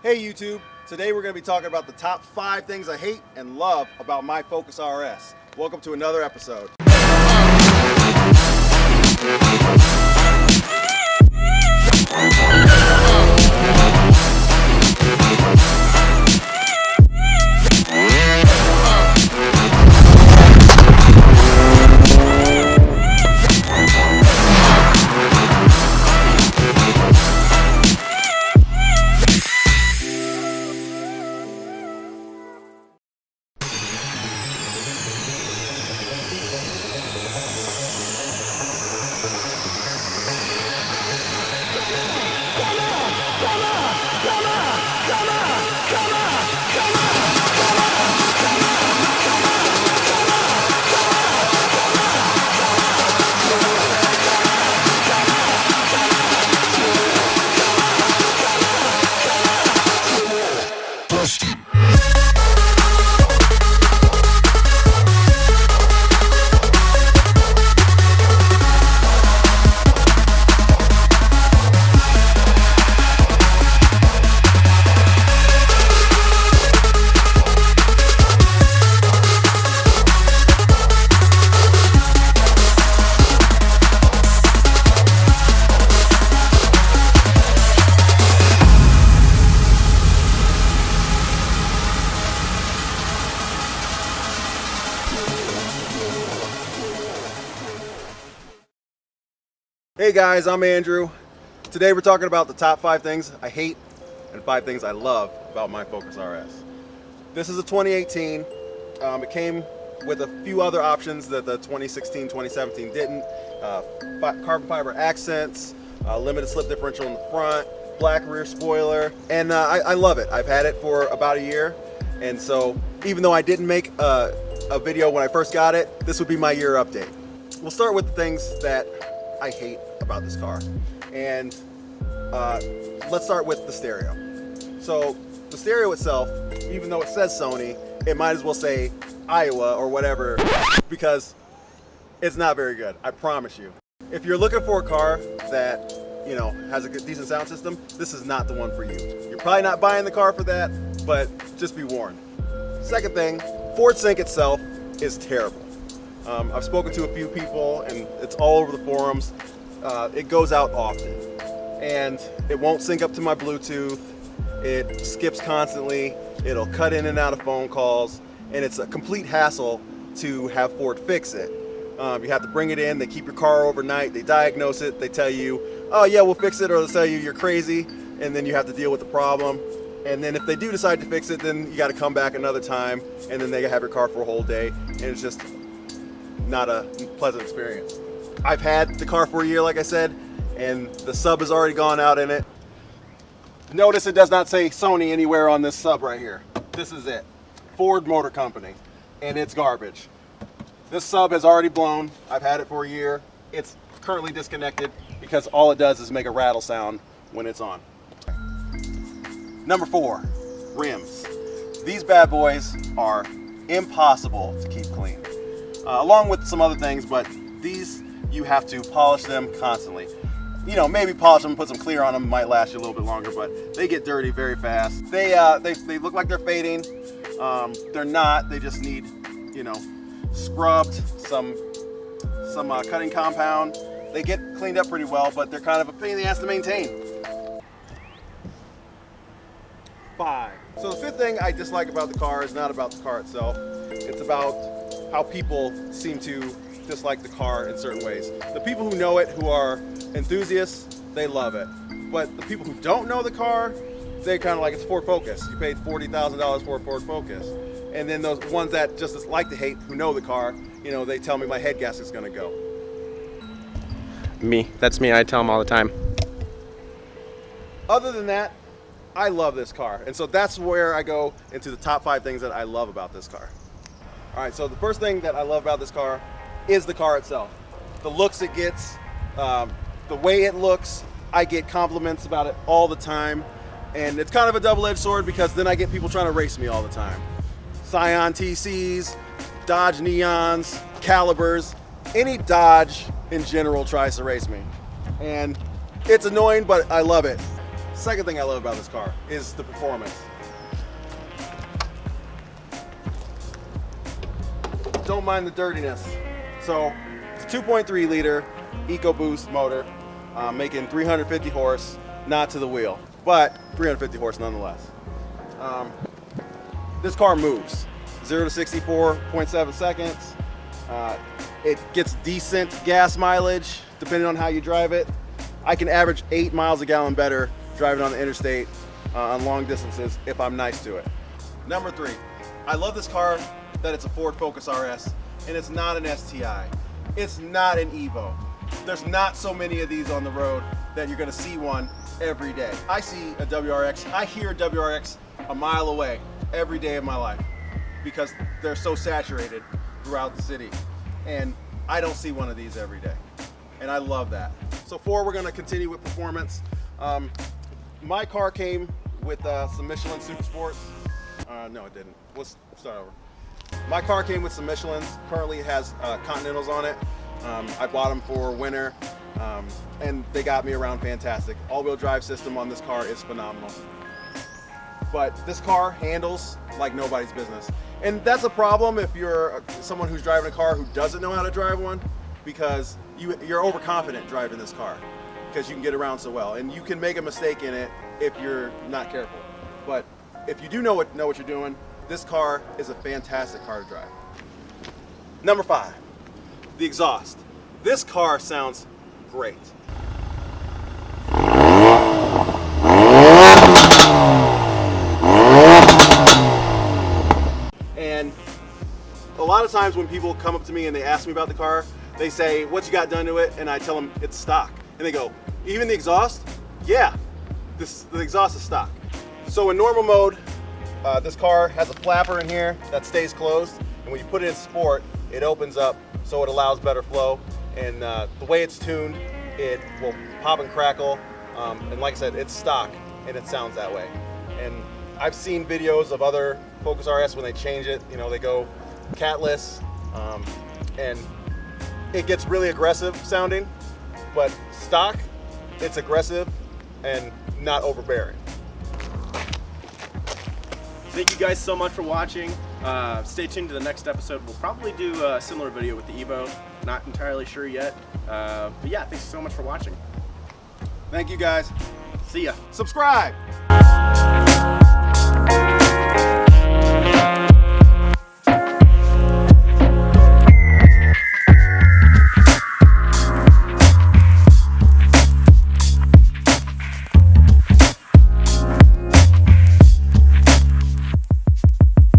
Hey YouTube, today we're going to be talking about the top 5 things I hate and love about my Focus RS. Welcome to another episode. Hey guys, I'm Andrew. Today we're talking about the top 5 things I hate and 5 things I love about my Focus RS. This is a 2018. It came with a few other options that the 2016, 2017 didn't. Carbon fiber accents, limited slip differential in the front, black rear spoiler, and I love it. I've had it for about a year, and so even though I didn't make a video when I first got it, this would be my year update. We'll start with the things that I hate about this car, and let's start with the stereo. So the stereo itself, even though it says Sony, it might as well say Iowa or whatever, because it's not very good, I promise you. If you're looking for a car that, you know, has a good, decent sound system, this is not the one for you. You're probably not buying the car for that, but just be warned. Second thing, Ford Sync itself is terrible. I've spoken to a few people, and it's all over the forums. It goes out often, and it won't sync up to my Bluetooth. It skips constantly. It'll cut in and out of phone calls, and it's a complete hassle to have Ford fix it. You have to bring it in. They keep your car overnight. They diagnose it. They tell you, oh yeah, we'll fix it, or they'll tell you you're crazy, and then you have to deal with the problem. And then if they do decide to fix it, then you got to come back another time, and then they have your car for a whole day, and it's just not a pleasant experience. I've had the car for a year, like I said, and the sub has already gone out in it. Notice it does not say Sony anywhere on this sub right here. This is it, Ford Motor Company, and it's garbage. This sub has already blown. I've had it for a year. It's currently disconnected because all it does is make a rattle sound when it's on. Number 4, rims. These bad boys are impossible to keep clean. Along with some other things, but these, you have to polish them constantly. You know, maybe polish them, put some clear on them, might last you a little bit longer, but they get dirty very fast. They look like they're fading. They're not. They just need, you know, scrubbed, some cutting compound. They get cleaned up pretty well, but they're kind of a pain in the ass to maintain. 5. So the 5th thing I dislike about the car is not about the car itself. It's about how people seem to dislike the car in certain ways. The people who know it, who are enthusiasts, they love it. But the people who don't know the car, they kind of like, it's Ford Focus. You paid $40,000 for a Ford Focus. And then those ones that just like to hate, who know the car, you know, they tell me my head gasket's gonna go. Me, that's me, I tell them all the time. Other than that, I love this car. And so that's where I go into the top 5 things that I love about this car. All right, so the first thing that I love about this car is the car itself. The looks it gets, the way it looks. I get compliments about it all the time. And it's kind of a double-edged sword because then I get people trying to race me all the time. Scion TCs, Dodge Neons, Calibers, any Dodge in general tries to race me. And it's annoying, but I love it. Second thing I love about this car is the performance. Don't mind the dirtiness. So it's a 2.3 liter EcoBoost motor, making 350 horse, not to the wheel, but 350 horse nonetheless. This car moves 0 to 64.7 seconds. It gets decent gas mileage depending on how you drive it. I can average 8 miles a gallon better driving on the interstate on long distances if I'm nice to it. Number 3, I love this car that it's a Ford Focus RS and it's not an STI. It's not an Evo. There's not so many of these on the road that you're gonna see one every day. I see a WRX, I hear a WRX a mile away every day of my life because they're so saturated throughout the city. And I don't see one of these every day. And I love that. So 4, we're gonna continue with performance. My car came with some Michelin Super Sports. No, it didn't. Let's start over. My car came with some Michelins. Currently it has Continentals on it. I bought them for winter, and they got me around fantastic. All-wheel drive system on this car is phenomenal. But this car handles like nobody's business. And that's a problem if you're someone who's driving a car who doesn't know how to drive one, because you're overconfident driving this car because you can get around so well. And you can make a mistake in it if you're not careful. But if you do know what you're doing, this car is a fantastic car to drive. Number 5, the exhaust. This car sounds great. And a lot of times when people come up to me and they ask me about the car, they say, what you got done to it? And I tell them it's stock. And they go, even the exhaust? Yeah, the exhaust is stock. So in normal mode, this car has a flapper in here that stays closed. And when you put it in sport, it opens up so it allows better flow. And the way it's tuned, it will pop and crackle. And like I said, it's stock and it sounds that way. And I've seen videos of other Focus RS when they change it, you know, they go catless, and it gets really aggressive sounding, but stock, it's aggressive and not overbearing. Thank you guys so much for watching. Stay tuned to the next episode. We'll probably do a similar video with the Evo. Not entirely sure yet. But yeah, thanks so much for watching. Thank you guys. See ya. Subscribe.